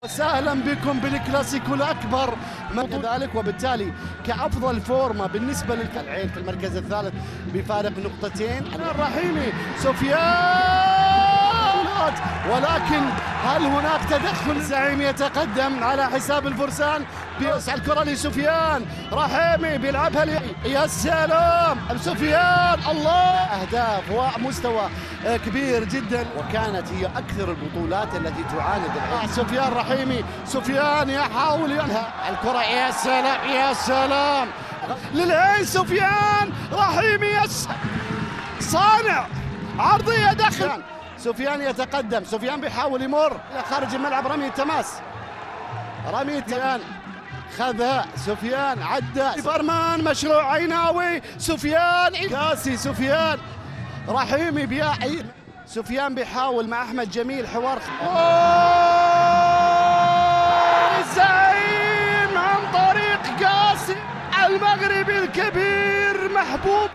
سهلا بكم بالكلاسيكو الأكبر كذلك، وبالتالي كأفضل فورمة بالنسبة للعين في المركز الثالث بفارق نقطتين. الرحيمي سفيان، ولكن هل هناك تدخل؟ الزعيم يتقدم على حساب الفرسان، بيسعى الكرة لسفيان، رحيمي بيلعبها يا سلام سفيان، الله، أهداف ومستوى كبير جدا، وكانت هي أكثر البطولات التي تعاند العين. سفيان رحيمي، سفيان يحاول ينهى الكرة، يا سلام يا سلام للعين، سفيان رحيمي صانع عرضية داخل، سفيان يتقدم، سفيان بيحاول يمر خارج الملعب، رمي التماس، رمي التماس خذها سفيان، عدى فرمان، مشروع عيناوي، سفيان كاسي، سفيان رحيمي بيعي، سفيان بيحاول مع احمد جميل حوار الزعيم عن طريق قاسي المغربي الكبير محبوب.